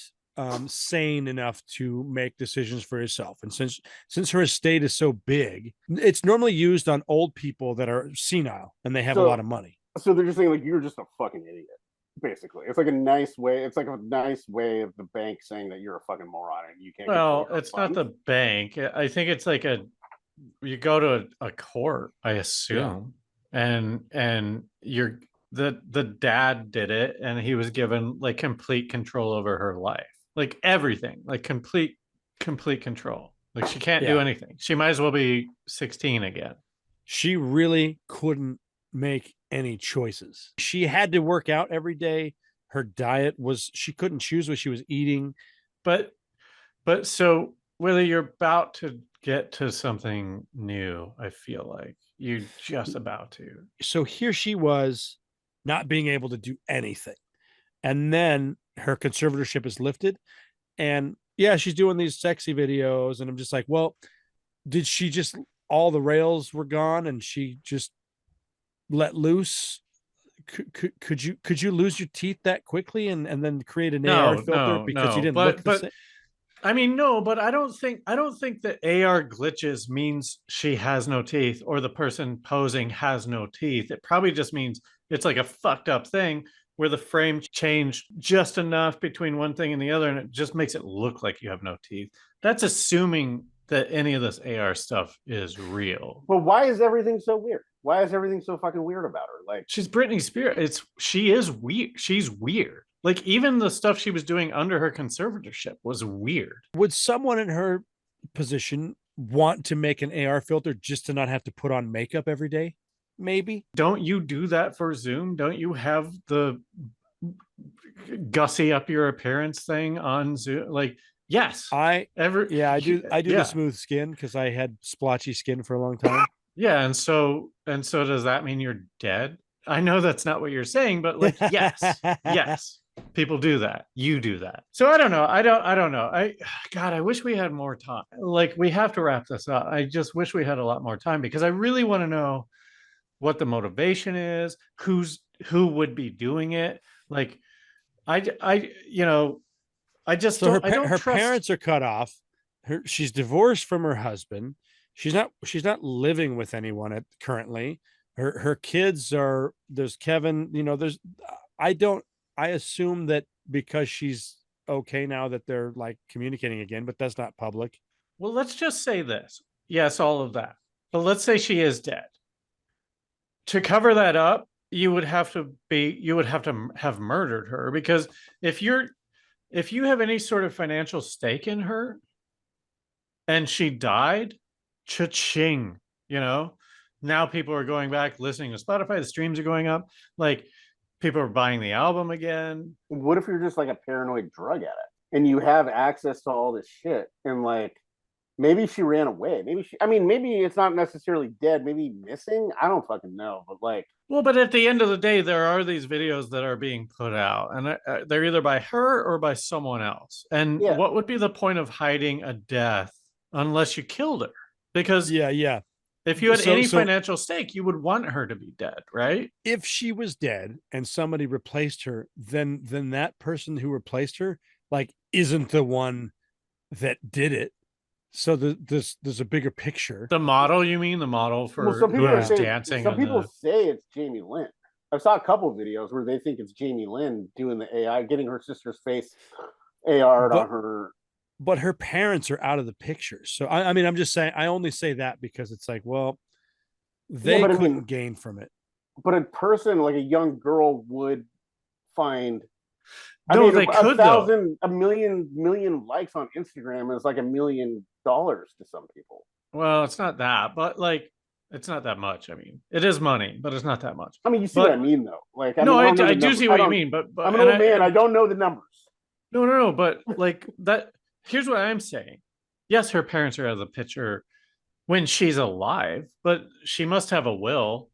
sane enough to make decisions for yourself. And since her estate is so big, it's normally used on old people that are senile and they have a So- lot of money. So they're just saying like you're just a fucking idiot. Basically, it's like a nice way. It's like a nice way of the bank saying that you're a fucking moron and you can't. Well, control your it's not funds. the bank. I think it's like you go to a court, I assume, and you're the dad did it, and he was given like complete control over her life, like everything, like complete control. Like she can't do Yeah. anything. She might as well be 16 again. She really couldn't make any choices. She had to work out every day. Her diet was, she couldn't choose what she was eating. But so whether you're about to get to something new, I feel like you're just about to. So here she was not being able to do anything. And then her conservatorship is lifted. And yeah, she's doing these sexy videos. And I'm just like, well, did she just, all the rails were gone and she just let loose? Could you lose your teeth that quickly and then create an AR filter because you didn't look the same? I mean, no, but I don't think that AR glitches means she has no teeth or the person posing has no teeth. It probably just means it's like a fucked up thing where the frame changed just enough between one thing and the other, and it just makes it look like you have no teeth. That's assuming that any of this AR stuff is real. But why is everything so weird? Why is everything so fucking weird about her? Like She's Britney Spears. She is weird. She's weird. Like even the stuff she was doing under her conservatorship was weird. Would someone in her position want to make an AR filter just to not have to put on makeup every day? Maybe. Don't you do that for Zoom? Don't you have the gussy up your appearance thing on Zoom? Like, yes, I do yeah. the smooth skin because I had splotchy skin for a long time. Yeah, and so does that mean you're dead? I know that's not what you're saying, but like, yes, people do that. You do that. So I don't know. I don't know. God, I wish we had more time. Like, we have to wrap this up. I just wish we had a lot more time because I really want to know what the motivation is, who would be doing it. Like, you know, I just So I don't her trust. parents are cut off. She's divorced from her husband. She's not living with anyone currently. Her kids are, there's Kevin, there's, I assume that because she's okay now that they're like communicating again, but that's not public. Well, let's just say this. Yes, all of that. But let's say she is dead. To cover that up, you would have to have murdered her, because if you have any sort of financial stake in her and she died, cha-ching, now people are going back listening to Spotify, the streams are going up, like people are buying the album again. What if you're just like a paranoid drug addict and you have access to all this shit, and like maybe she ran away, maybe it's not necessarily dead, maybe missing, I don't fucking know, but like, well, but at the end of the day, there are these videos that are being put out, and they're either by her or by someone else. And what would be the point of hiding a death unless you killed her? Because if you had any financial stake, you would want her to be dead, right? If she was dead and somebody replaced her, then that person who replaced her, like, isn't the one that did it. So there's a bigger picture. The model, you mean? The model for some people dancing? Some people say it's Jamie Lynn. I saw a couple of videos where they think it's Jamie Lynn doing the AI, getting her sister's face AR'd on her. But her parents are out of the picture. So I mean, I'm just saying, I only say that because it's like, well, they couldn't gain from it. But a person, like a young girl, would find. They could, a million likes on Instagram is like $1 million to some people. Well, it's not that, but like, it's not that much. I mean, it is money, but it's not that much. I mean, you see what I mean, though. Like, I do see what you mean, but I'm an old man. I don't know the numbers. No, but like that. Here's what I'm saying. Yes, her parents are out of the picture when she's alive, but she must have a will.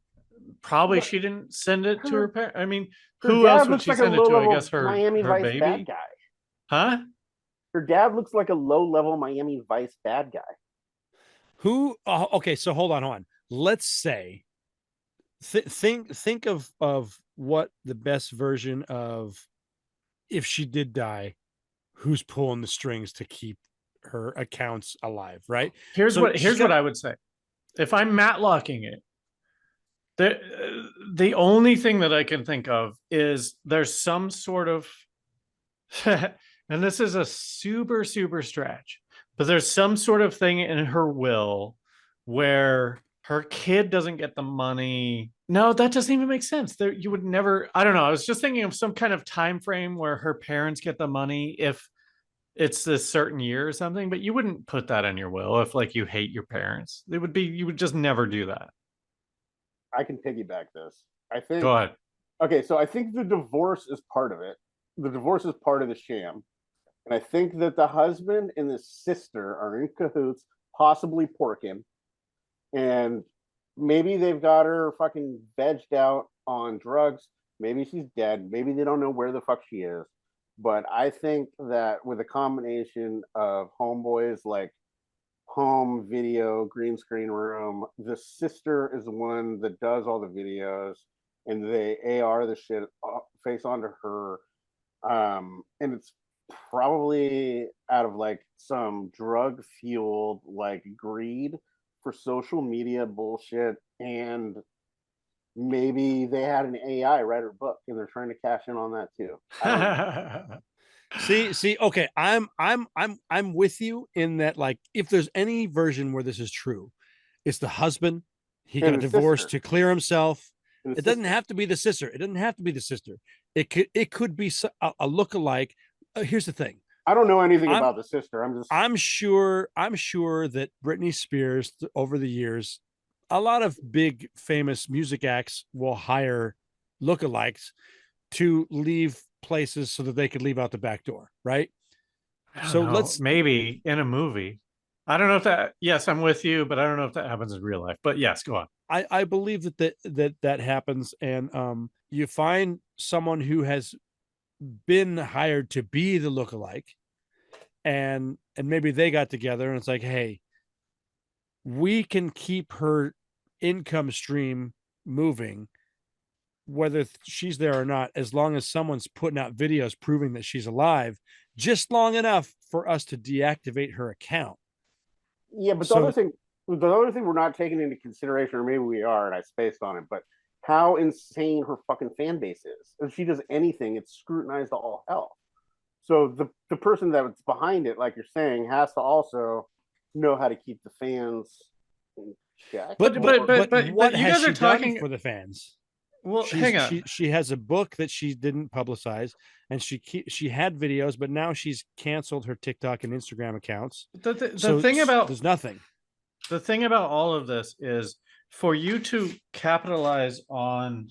Probably she didn't send it to her parents. I mean, who else would she send it to? I guess her Miami Vice baby. Bad guy. Huh? Her dad looks like a low-level Miami Vice bad guy. Who? Okay, so hold on. Let's say, think of what the best version of, if she did die, who's pulling the strings to keep her accounts alive, right? Here's what I would say. If I'm Matlocking it, the only thing that I can think of is there's some sort of, and this is a super, super stretch, but there's some sort of thing in her will where her kid doesn't get the money. No, that doesn't even make sense. You would never, I don't know. I was just thinking of some kind of time frame where her parents get the money if it's this certain year or something, but you wouldn't put that in your will if like you hate your parents. You would just never do that. I can piggyback this. I think. Go ahead. Okay, so I think the divorce is part of it. The divorce is part of the sham. And I think that the husband and the sister are in cahoots, possibly porking. And maybe they've got her fucking vegged out on drugs. Maybe she's dead. Maybe they don't know where the fuck she is. But I think that with a combination of homeboys, like home video, green screen room, the sister is the one that does all the videos, and they AR the shit face onto her. And it's probably out of like some drug fueled like greed for social media bullshit, and maybe they had an AI write her book and they're trying to cash in on that too. See, okay, I'm with you in that, like, if there's any version where this is true, it's the husband. He got divorced to clear himself. It doesn't have to be the sister. It could be a lookalike. Here's the thing. I don't know anything about the sister. I'm sure that Britney Spears, over the years, a lot of big famous music acts will hire lookalikes to leave places so that they could leave out the back door, right? I don't So know, maybe in a movie. I don't know if that. Yes, I'm with you, but I don't know if that happens in real life. But yes, go on. I believe that happens, and you find someone who has been hired to be the lookalike, and maybe they got together and it's like, hey, we can keep her income stream moving, whether she's there or not, as long as someone's putting out videos proving that she's alive, just long enough for us to deactivate her account. Yeah, but the other thing we're not taking into consideration, or maybe we are, and I spaced on it, but how insane her fucking fan base is. If she does anything, it's scrutinized to all hell. So the person that's behind it, like you're saying, has to also know how to keep the fans in check. But what you has guys are she done talking for the fans? Well, hang on. She has a book that she didn't publicize, and she had videos, but now she's canceled her TikTok and Instagram accounts. The thing about there's nothing. The thing about all of this is for you to capitalize on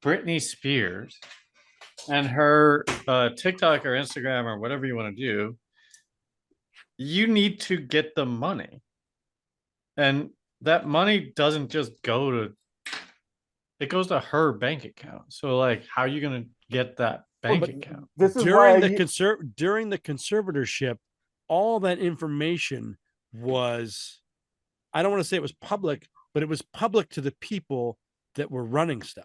Britney Spears and her TikTok or Instagram or whatever you want to do, you need to get the money. And that money doesn't just go to, it goes to her bank account. So like, how are you going to get that bank account? This is during during the conservatorship, all that information was, I don't want to say it was public, but it was public to the people that were running stuff.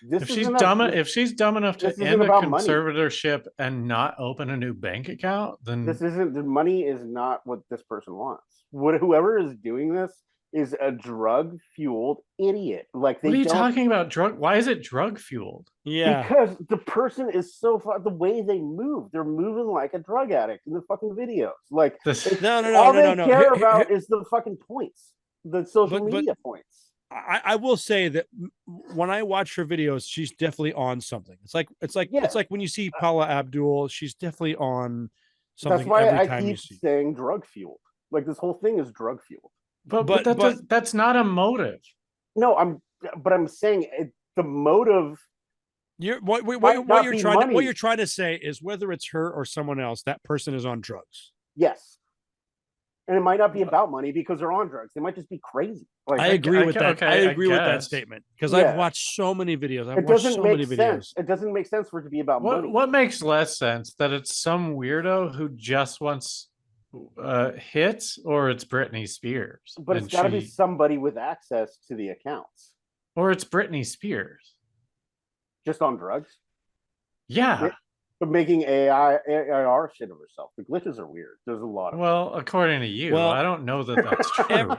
If she's dumb enough to end a conservatorship and not open a new bank account, then the money is not what this person wants. Whoever is doing this is a drug-fueled idiot. Like, what are you talking about? Drug? Why is it drug-fueled? Yeah, because the person is so far, the way they move, they're moving like a drug addict in the fucking videos. Like, all they care about is the fucking points, the social media points. I will say that when I watch her videos, she's definitely on something. It's like when you see Paula Abdul, she's definitely on something. That's why every I time keep you see. saying drug-fueled. Like, this whole thing is drug-fueled. But that's not a motive. No, I'm saying the motive. What you're trying to say is whether it's her or someone else, that person is on drugs. Yes, and it might not be about money because they're on drugs. They might just be crazy. Like, I agree with that. Okay, I agree with that statement because I've watched so many videos. It doesn't make sense for it to be about money. What makes less sense, that it's some weirdo who just wants hits, or it's Britney Spears? But it's got to be somebody with access to the accounts, or it's Britney Spears just on drugs. Yeah, but making AR shit of herself. The glitches are weird. There's a lot of according to you. I don't know that that's true.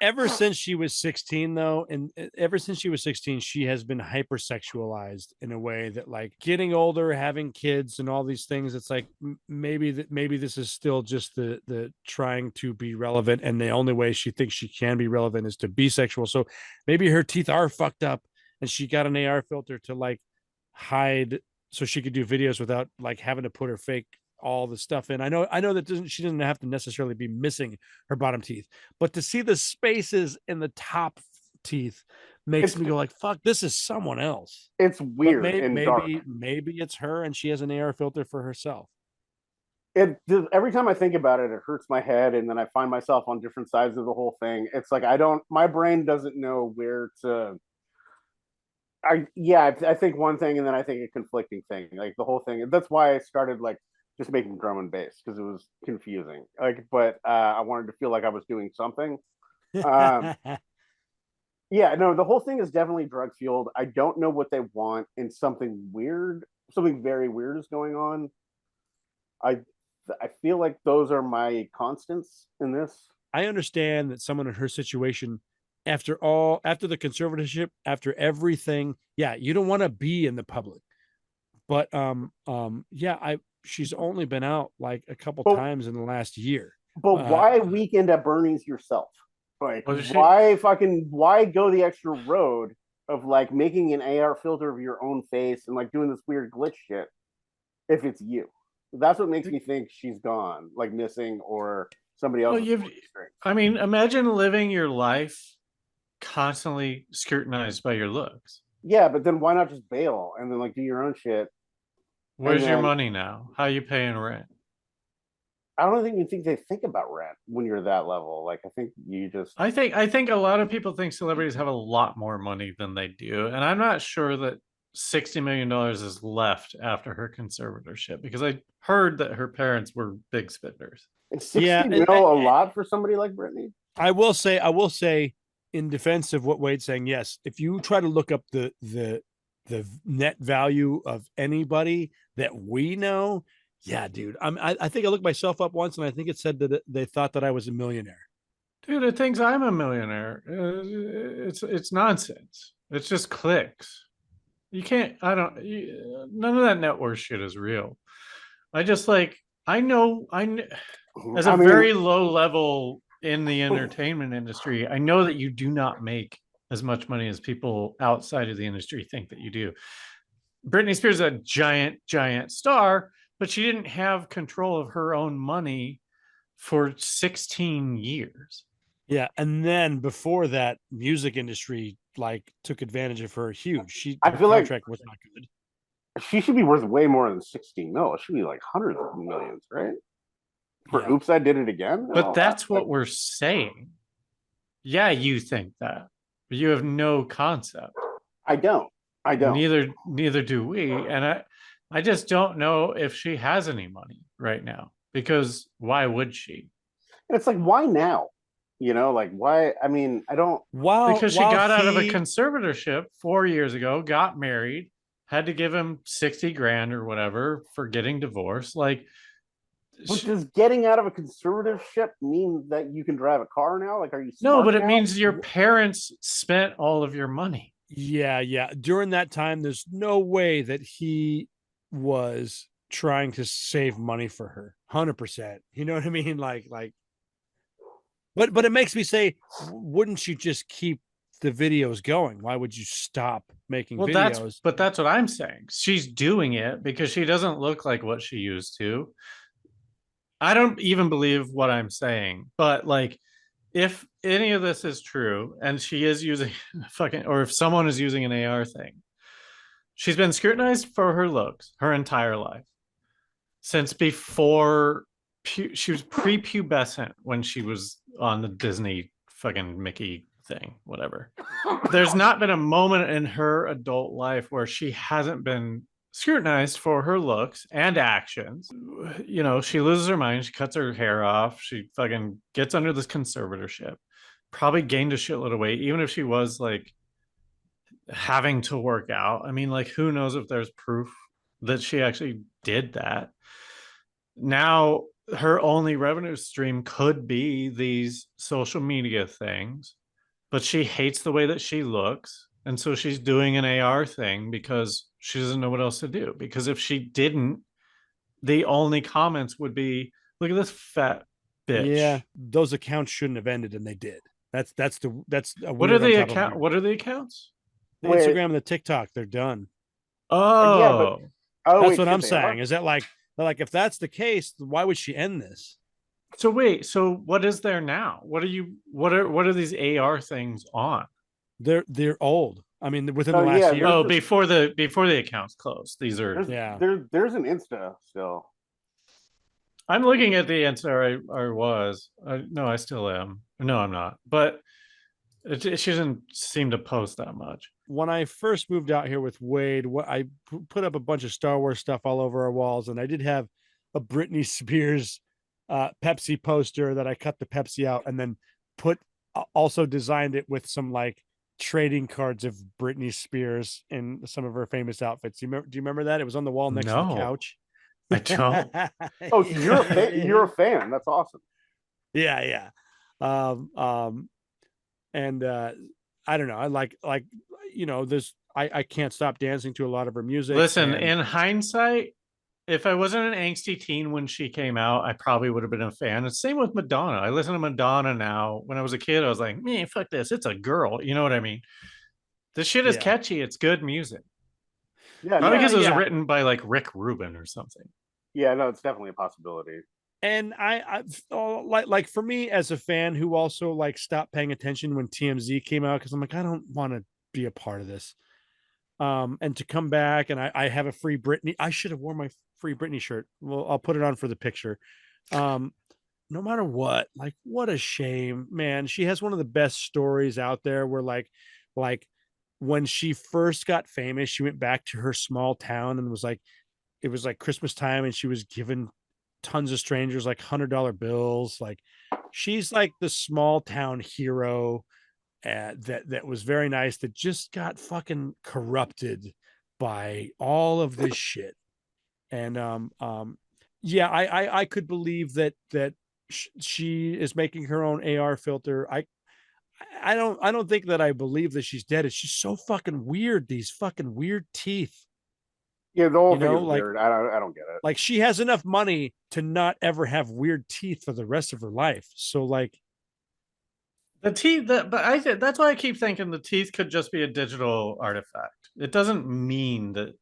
Ever since she was 16, though, and ever since she was 16, she has been hypersexualized in a way that, like, getting older, having kids, and all these things. It's like maybe this is still just the trying to be relevant, and the only way she thinks she can be relevant is to be sexual. So maybe her teeth are fucked up, and she got an AR filter to like hide, so she could do videos without like having to put her fake all the stuff in. I know that she doesn't have to necessarily be missing her bottom teeth, but to see the spaces in the top teeth makes me go like, fuck, this is someone else. It's weird. Maybe it's her and she has an AR filter for herself. Every time I think about it, it hurts my head, and then I find myself on different sides of the whole thing. It's like my brain doesn't know where to. I think one thing, and then I think a conflicting thing, like the whole thing. That's why I started like just making drum and bass, because it was confusing. Like, but I wanted to feel like I was doing something. Yeah, no, the whole thing is definitely drug fueled. I don't know what they want, and something very weird is going on. I feel like those are my constants in this. I understand that someone in her situation, after the conservatorship, after everything, you don't want to be in the public. But she's only been out like a couple times in the last year. But why weekend at Bernie's yourself? Like, why go the extra road of like making an AR filter of your own face and like doing this weird glitch shit if it's you? That's what makes me think she's gone, like missing, or somebody else. Imagine living your life constantly scrutinized by your looks. Yeah, but then why not just bail and then like do your own shit? Where's your then- money now? How you paying rent? I don't think they think about rent when you're that level. Like, I think you just. I think a lot of people think celebrities have a lot more money than they do, and I'm not sure that $60 million is left after her conservatorship, because I heard that her parents were big spenders. Is 60 Yeah, mil a lot for somebody like Britney? I will say, in defense of what Wade's saying, yes, if you try to look up the net value of anybody that we know, yeah, dude. I think I looked myself up once, and I think it said that they thought that I was a millionaire. Dude, it thinks I'm a millionaire. It's nonsense. It's just clicks. You can't. None of that net worth shit is real. I know. As a very low level in the entertainment industry, I know that you do not make as much money as people outside of the industry think that you do. Britney Spears is a giant star, but she didn't have control of her own money for 16 years. Yeah, and then before that, music industry took advantage of her huge. I feel like contract was not good. she should be worth way more than 16 mil. It should be like hundreds of millions, right? For Oops, I Did It Again. But that's what we're saying. Yeah, you think that, but you have no concept. I don't. Neither do we. And I just don't know if she has any money right now, because why would she? And it's like, why now? Like, why? I mean, I don't. Because she got out of a conservatorship 4 years ago, got married, had to give him 60 grand or whatever for getting divorced. Like, but does getting out of a conservatorship mean that you can drive a car now? Like, are you? No, but it now? means your parents spent all of your money. Yeah. During that time, there's no way that he was trying to save money for her. 100%. You know what I mean? But it makes me say, wouldn't you just keep the videos going? Why would you stop making videos? That's what I'm saying. She's doing it because she doesn't look like what she used to. I don't even believe what I'm saying, but if any of this is true and she is using or if someone is using an AR thing, she's been scrutinized for her looks her entire life. Since before she was prepubescent, when she was on the Disney fucking Mickey thing, whatever. There's not been a moment in her adult life where she hasn't been scrutinized for her looks and actions. She loses her mind. She cuts her hair off. She fucking gets under this conservatorship. Probably gained a shitload of weight, even if she was having to work out. I mean, who knows if there's proof that she actually did that. Now, her only revenue stream could be these social media things, but she hates the way that she looks. And so she's doing an AR thing because she doesn't know what else to do. Because if she didn't, the only comments would be, look at this fat bitch. Yeah, those accounts shouldn't have ended, and they did. What are the accounts? The Instagram and the TikTok, they're done. Oh, yeah, that's what I'm saying. Is that if that's the case, why would she end this? So what is there now? What are these AR things on? They're old. I mean, within the last year. Oh, before the accounts closed. These are there's an Insta still. I'm looking at the Insta. I still am. No, I'm not. But she doesn't seem to post that much. When I first moved out here with Wade, I put up a bunch of Star Wars stuff all over our walls, and I did have a Britney Spears Pepsi poster that I cut the Pepsi out and then also designed it with some trading cards of Britney Spears in some of her famous outfits. Do you remember that? It was on the wall next to the couch. I don't. Oh, you're a fan. That's awesome. Yeah. And I don't know. I there's I can't stop dancing to a lot of her music. Listen, in hindsight, if I wasn't an angsty teen when she came out, I probably would have been a fan. It's same with Madonna. I listen to Madonna now. When I was a kid, I was like, man, fuck this. It's a girl. You know what I mean? This shit is catchy. It's good music. Yeah, probably because it was written by Rick Rubin or something. Yeah, no, it's definitely a possibility. And I for me as a fan who also stopped paying attention when TMZ came out, because I'm I don't want to be a part of this. And to come back and I have a free Britney. I should have worn my free Britney shirt. Well, I'll put it on for the picture. No matter what, like, what a shame, man. She has one of the best stories out there where like when she first got famous, she went back to her small town and was like, it was like Christmas time and she was giving tons of strangers like $100 bills. Like, she's like the small town hero that was very nice, that just got fucking corrupted by all of this shit. And yeah, I could believe that she is making her own AR filter. I don't think that I believe that she's dead. It's just so fucking weird, these fucking weird teeth. Yeah, the whole You thing know, is like- weird. I don't get it. Like, she has enough money to not ever have weird teeth for the rest of her life. So like, The teeth, but I think that's why I keep thinking the teeth could just be a digital artifact. It doesn't mean that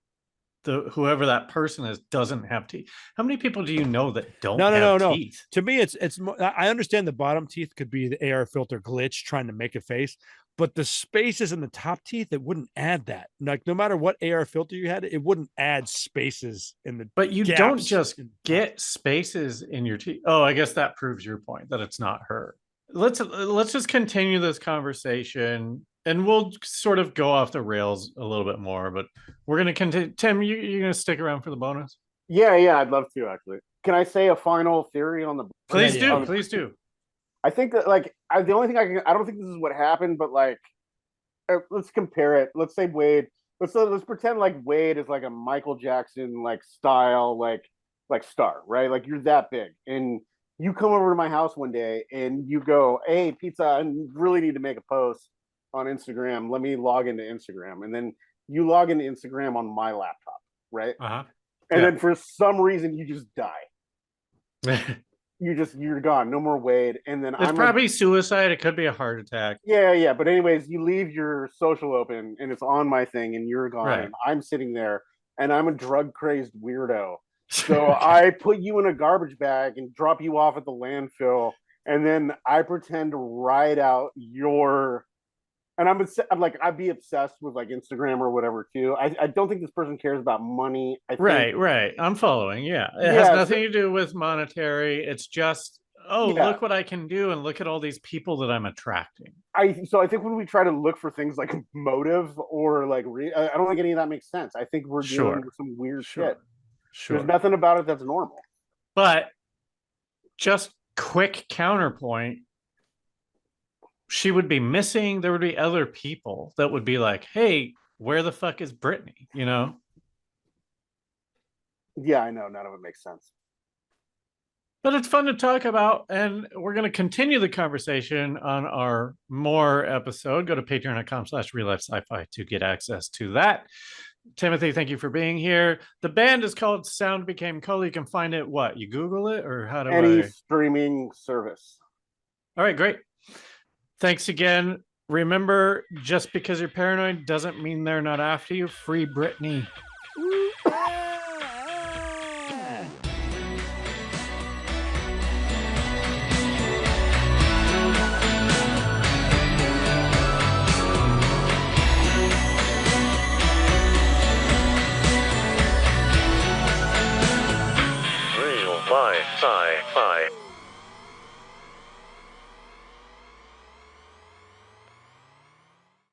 whoever that person is doesn't have teeth. How many people do you know that don't have teeth? to me, it's I understand the bottom teeth could be the AR filter glitch trying to make a face, but the spaces in the top teeth, it wouldn't add that. Like, no matter what AR filter you had, it wouldn't add spaces in the. But you gaps don't just in- get spaces in your teeth. Oh, I guess that proves your point that it's not her. Let's just continue this conversation, and we'll sort of go off the rails a little bit more. But we're gonna continue. Tim, you're gonna stick around for the bonus? Yeah, I'd love to actually. Can I say a final theory on the? Please Yeah, do. Please do. I think that the only thing I don't think this is what happened, but like, let's compare it. Let's say Wade. Let's pretend like Wade is like a Michael Jackson like style like star, right? Like, you're that big, and you come over to my house one day and you go, "Hey, pizza, I really need to make a post on Instagram. Let me log into Instagram." And then you log into Instagram on my laptop, right? Uh-huh. And then for some reason you just die. You're gone. No more Wade. And then It's probably suicide. It could be a heart attack. Yeah. But anyways, you leave your social open and it's on my thing and you're gone. Right. And I'm sitting there and I'm a drug crazy weirdo. So I put you in a garbage bag and drop you off at the landfill, and then I pretend to ride out your. And I'm like, I'd be obsessed with like Instagram or whatever too. I don't think this person cares about money. I think, Right. I'm following. Yeah, it Yeah, has nothing to do with monetary. It's just, Yeah. look what I can do, and look at all these people that I'm attracting. So I think when we try to look for things like motive or like I don't think any of that makes sense. I think we're Sure. dealing with some weird Sure. shit. Sure. There's nothing about it that's normal. But just quick counterpoint, she would be missing. There would be other people that would be like, "Hey, where the fuck is Britney?" You know? Yeah, I know. None of it makes sense. But it's fun to talk about, and we're going to continue the conversation on our more episode. Go to patreon.com/RealLifeSciFi to get access to that. Timothy, thank you for being here. The band is called Sound Became Color. You can find it, what? You Google it, or how do Any I? streaming service. All right, great. Thanks again. Remember, just because you're paranoid doesn't mean they're not after you. Free Britney. Real life sci-fi.